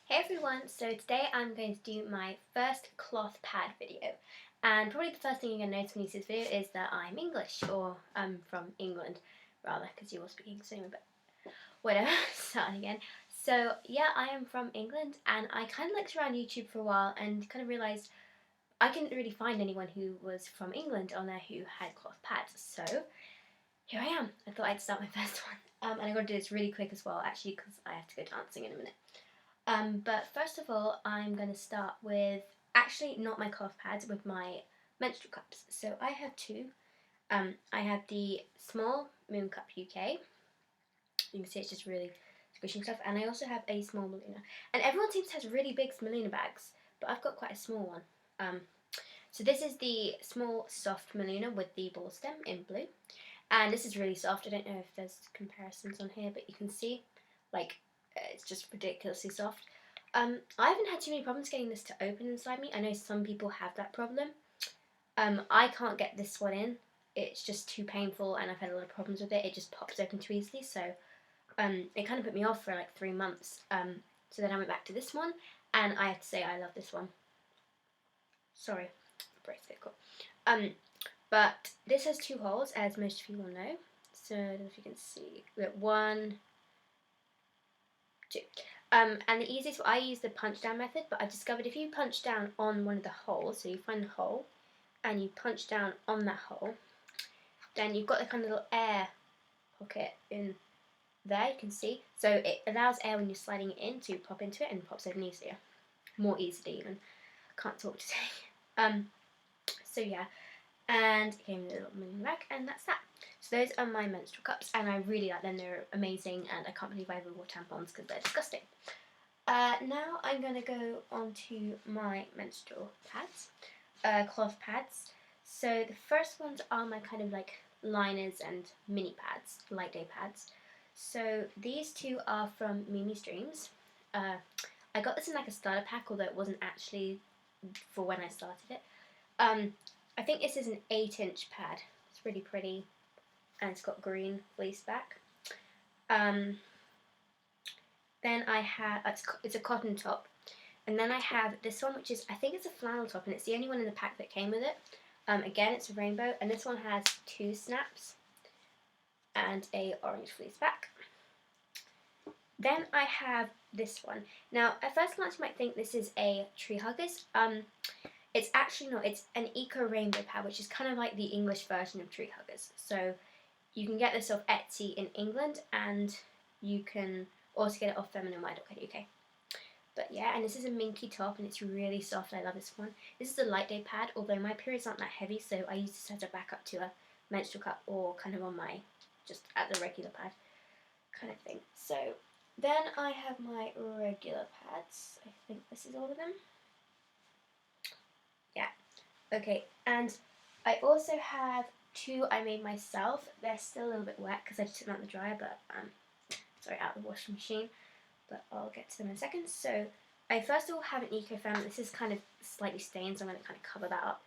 Hey everyone, so today I'm going to do my first cloth pad video, and probably the first thing you're going to notice when you see this video is that I'm English, or I'm from England rather, because you will speak English soon, but whatever, starting again. So yeah, I am from England, and I kind of looked around YouTube for a while and kind of realised I couldn't really find anyone who was from England on there who had cloth pads, so here I am. I thought I'd start my first one, and I'm going to do this really quick as well, actually, because I have to go dancing in a minute. But first of all, I'm going to start with, actually not my cloth pads, with my menstrual cups. So I have two. I have the small Moon Cup UK. You can see it's just really squishing stuff. And I also have a small Melina. And everyone seems to have really big Melina bags, but I've got quite a small one. So this is the small soft Melina with the ball stem in blue. And this is really soft. I don't know if there's comparisons on here, but you can see, like, it's just ridiculously soft. I haven't had too many problems getting this to open inside me. I know some people have that problem. I can't get this one in. It's just too painful, and I've had a lot of problems with it. It just pops open too easily, so it kind of put me off for like 3 months. So then I went back to this one, and I have to say I love this one. Sorry, bracelet, cool. But this has 2 holes, as most of you will know. So I don't know if you can see. We got 1, 2. And the easiest, I use the punch down method, but I've discovered if you punch down on one of the holes, so you find the hole, and you punch down on that hole, then you've got the kind of little air pocket in there, you can see. So it allows air when you're sliding it in to pop into it, and pops open easier. More easily even. Can't talk today. So yeah. And it came in a little mini bag, and that's that. So those are my menstrual cups, and I really like them. They're amazing, and I can't believe I ever wore tampons because they're disgusting. Now I'm going to go on to my menstrual pads, cloth pads. So the first ones are my kind of like liners and mini pads, light day pads. So these 2 are from Mimi's Dreams. I got this in like a starter pack, although it wasn't actually for when I started it. I think this is an 8-inch pad. It's really pretty, and it's got green fleece back. Then I have, it's a cotton top, and then I have this one, which is, I think it's a flannel top, and it's the only one in the pack that came with it. Again, it's a rainbow, and this one has 2 snaps and a orange fleece back. Then I have this one. Now, at first glance, you might think this is a Tree Huggers. It's actually not. It's an Eco Rainbow pad, which is kind of like the English version of Tree Huggers. So you can get this off Etsy in England, and you can also get it off femininewire.co.uk. But yeah, and this is a minky top, and it's really soft. I love this one. This is a light day pad, although my periods aren't that heavy, so I use this as a backup to a menstrual cup, or kind of on my, just at the regular pad kind of thing. So then I have my regular pads. I think this is all of them. Yeah. Okay, and I also have 2 I made myself. They're still a little bit wet because I just took them out the dryer, but sorry, out the washing machine. But I'll get to them in a second. So I first of all have an Eco-Fem. This is kind of slightly stained, so I'm going to kind of cover that up.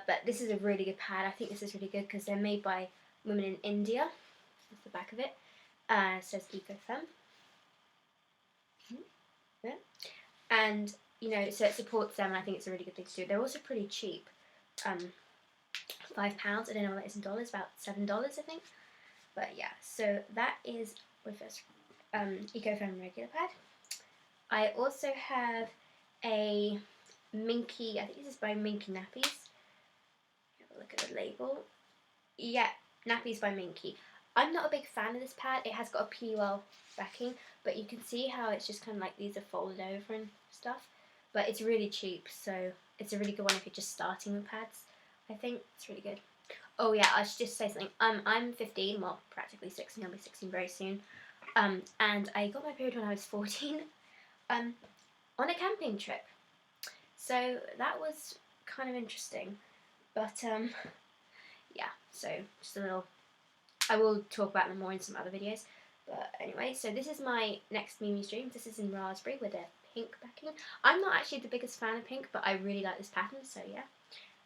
But this is a really good pad. I think this is really good because they're made by women in India. That's the back of it. It says Eco-Fem. Yeah. And you know, so it supports them, and I think it's a really good thing to do. They're also pretty cheap. £5. I don't know what that is in dollars. About $7, I think. But yeah, so that is my first Eco-Fem regular pad. I also have a Minky. I think this is by Minky Nappies. Have a look at the label. Yeah, Nappies by Minky. I'm not a big fan of this pad. It has got a PUL backing, but you can see how it's just kind of like these are folded over and stuff. But it's really cheap, so it's a really good one if you're just starting with pads. I think it's really good. Oh yeah, I should just say something. I'm 15, well, practically 16. I'll be 16 very soon. And I got my period when I was 14, on a camping trip. So that was kind of interesting. But yeah, so just a little. I will talk about them more in some other videos. But anyway, so this is my next Mimi's Dreams. This is in raspberry with a pink backing. I'm not actually the biggest fan of pink, but I really like this pattern, so yeah.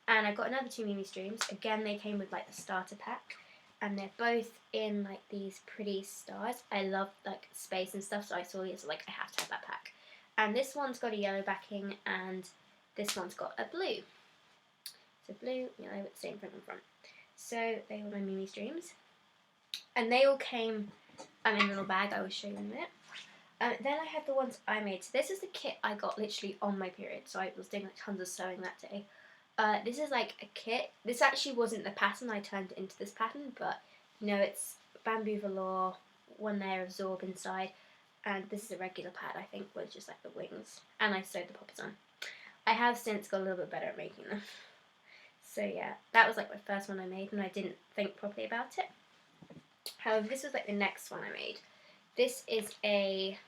And I've got another 2 Mimi's Dreams. Again, they came with like the starter pack, and they're both in like these pretty stars. I love like space and stuff, so I saw these, like I have to have that pack. and this one's got a yellow backing, and this one's got a blue. So blue, yellow, with the same front and front. So they were my Mimi's Dreams, and they all came in a little bag. I will show you in a minute. Then I had the ones I made. So this is the kit I got literally on my period. So I was doing like tons of sewing that day. This is like a kit. This actually wasn't the pattern. I turned it into this pattern, but you know, it's bamboo velour, one layer of Zorb inside, and this is a regular pad, I think, with just like the wings. And I sewed the poppers on. I have since got a little bit better at making them. So yeah, that was like my first one I made, and I didn't think properly about it. However, this was like the next one I made. This is a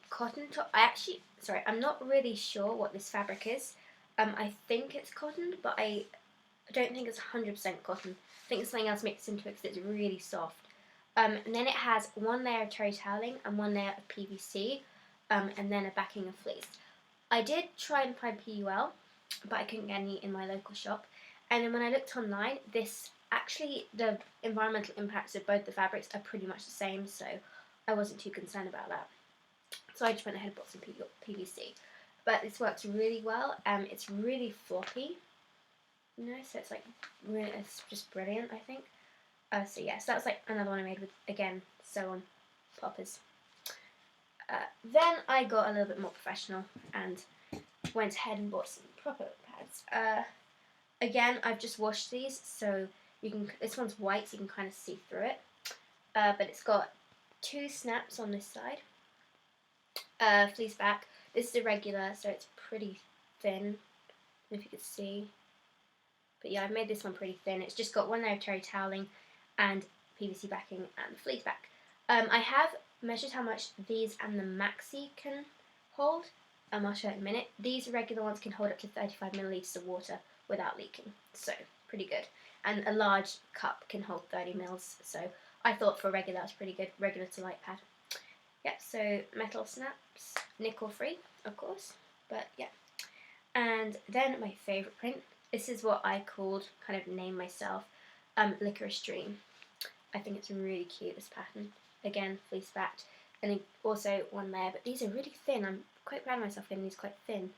cotton top. I'm not really sure what this fabric is. I think it's cotton, but I don't think it's 100% cotton. I think it's something else mixed into it because it's really soft. And then it has one layer of terry toweling and one layer of PVC, and then a backing of fleece. I did try and find PUL, but I couldn't get any in my local shop. And then when I looked online, the environmental impacts of both the fabrics are pretty much the same, so I wasn't too concerned about that. So I just went ahead and bought some PVC. But this works really well. It's really floppy, you know, so it's like really, it's just brilliant, I think. So yeah, so that was like another one I made with, again, sew on poppers. Then I got a little bit more professional and went ahead and bought some proper pads. Again, I've just washed these, so you can. This one's white, so you can kind of see through it. But it's got 2 snaps on this side. Fleece back. This is irregular, so it's pretty thin. I don't know if you can see. But yeah, I've made this one pretty thin. It's just got one layer of terry toweling and PVC backing and fleece back. I have measured how much these and the Maxi can hold. I'll show you in a minute. These regular ones can hold up to 35 millilitres of water without leaking, so pretty good. And a large cup can hold 30 mils, so I thought for regular that's pretty good, regular to light pad. Yeah, so metal snaps, nickel free, of course, but yeah. And then my favourite print, this is what I called, kind of named myself, Licorice Dream. I think it's really cute, this pattern. Again, fleece backed, and also one layer, but these are really thin. I'm quite proud of myself getting these quite thin.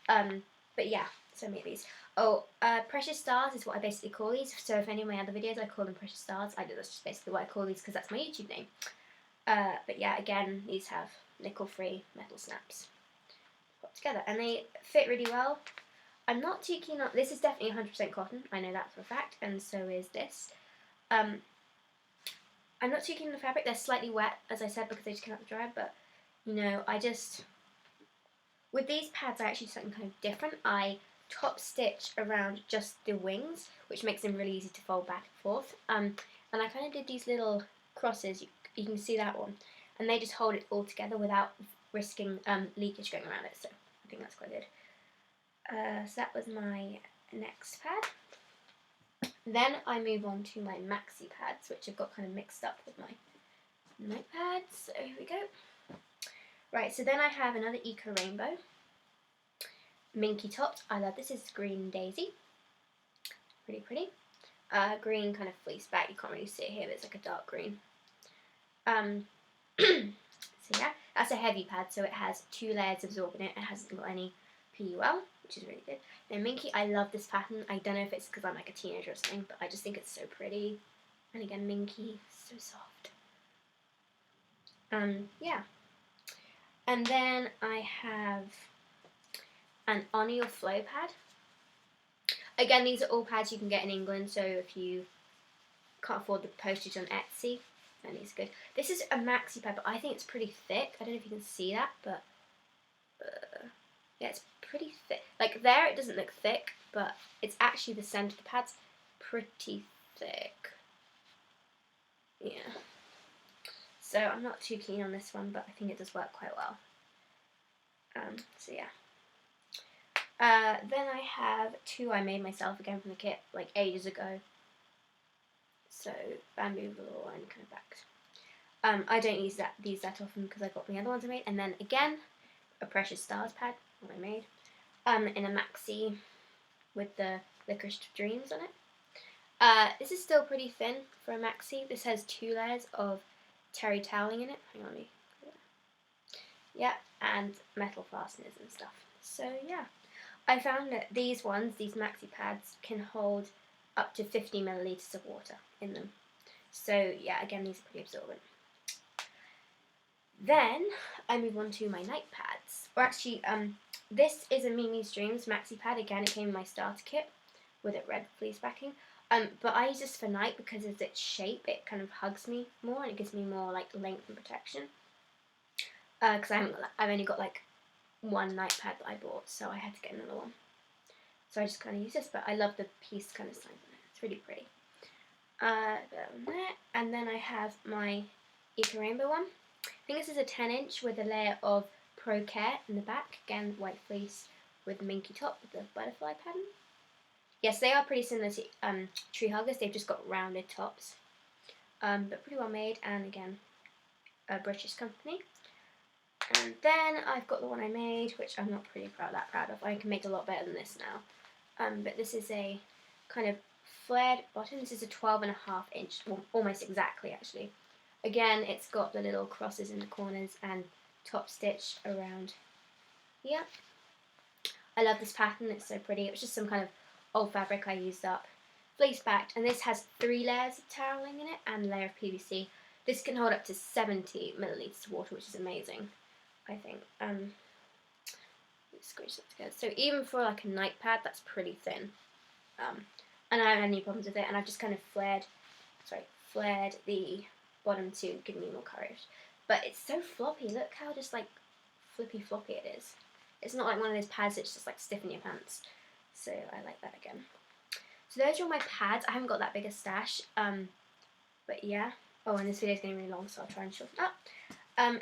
But yeah, so I made these. Oh, Precious Stars is what I basically call these. So if any of my other videos I call them Precious Stars, that's just basically what I call these because that's my YouTube name. But yeah, again, these have nickel-free metal snaps put together, and they fit really well. I'm not too keen on, this is definitely 100% cotton, I know that for a fact, and so is this. I'm not too keen on the fabric. They're slightly wet, as I said, because they just came out the dryer, but, you know, with these pads, I actually do something kind of different. I top stitch around just the wings, which makes them really easy to fold back and forth. And I kind of did these little crosses, you can see that one, and they just hold it all together without risking leakage going around it, so I think that's quite good. So that was my next pad. Then I move on to my Maxi pads, which I've got kind of mixed up with my night pads, so here we go. Right, so then I have another Eco Rainbow, minky topped. I love this. Is Green Daisy. Pretty pretty. Green kind of fleece back. You can't really see it here, but it's like a dark green. So yeah, that's a heavy pad, so it has 2 layers of Zorb in it. It hasn't got any PUL, which is really good. Then Minky, I love this pattern. I don't know if it's because I'm like a teenager or something, but I just think it's so pretty. And again, Minky, so soft. Yeah. And then I have an On Your Flow pad. Again, these are all pads you can get in England, so if you can't afford the postage on Etsy, then these are good. This is a Maxi pad, but I think it's pretty thick. I don't know if you can see that, but yeah, it's pretty thick. Like there, it doesn't look thick, but it's actually the centre of the pad's pretty thick. Yeah. So I'm not too keen on this one, but I think it does work quite well. So yeah. Then I have 2 I made myself again from the kit like ages ago. So bamboo velour and kind of backed. I don't use these that often because I got the other ones I made. And then again, a Precious Stars pad, what I made, in a Maxi with the Licorice Dreams on it. This is still pretty thin for a Maxi. This has 2 layers of terry toweling in it. Hang on, Yeah, and metal fasteners and stuff. So yeah, I found that these Maxi pads, can hold up to 50 millilitres of water in them. So yeah, again, these are pretty absorbent. Then I move on to my night pads. Or actually, this is a Mimi's Dreams Maxi pad. Again, it came in my starter kit with a red fleece backing. But I use this for night because of its shape. It kind of hugs me more and it gives me more like length and protection. Because I've only got like one night pad that I bought, so I had to get another one. So I just kind of use this, but I love the piece kind of sign on it. It's really pretty. And then I have my Eco Rainbow one. I think this is a 10-inch with a layer of Pro Care in the back. Again, white fleece with the minky top with the butterfly pattern. Yes, they are pretty similar to Tree Huggers. They've just got rounded tops. But pretty well made, and again, a British company. And then I've got the one I made, which I'm not pretty that proud of. I can make a lot better than this now. But this is a kind of flared bottom. This is a 12.5-inch, well, almost exactly actually. Again, it's got the little crosses in the corners and top stitch around here. I love this pattern, it's so pretty. It was just some kind of old fabric I used up. Fleece backed, and this has 3 layers of toweling in it and a layer of PVC. This can hold up to 70 millilitres of water, which is amazing, I think. Let's squish that together. So even for like a night pad, that's pretty thin. And I haven't had any problems with it, and I've just kind of flared the bottom to give me more courage. But it's so floppy. Look how just like flippy floppy it is. It's not like one of those pads that's just like stiff in your pants. So I like that again. So those are all my pads. I haven't got that big a stash. But yeah. Oh, and this video is getting really long, so I'll try and shorten up.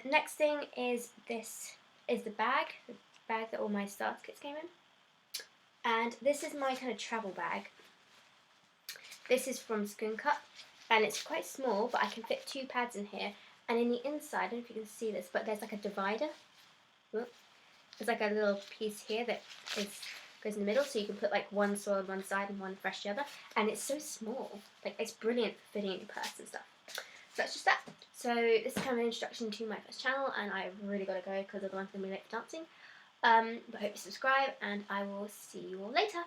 Next thing is the bag that all my starter kits came in. And this is my kind of travel bag. This is from Spoon Cup, and it's quite small, but I can fit 2 pads in here. And in the inside, I don't know if you can see this, but there's like a divider. There's like a little piece here that goes in the middle, so you can put like one soiled one side and one fresh the other. And it's so small, like it's brilliant for fitting in your purse and stuff. So that's just that. So this is kind of an introduction to my first channel, and I've really got to go because otherwise I'm going to be late for dancing. But I hope you subscribe, and I will see you all later.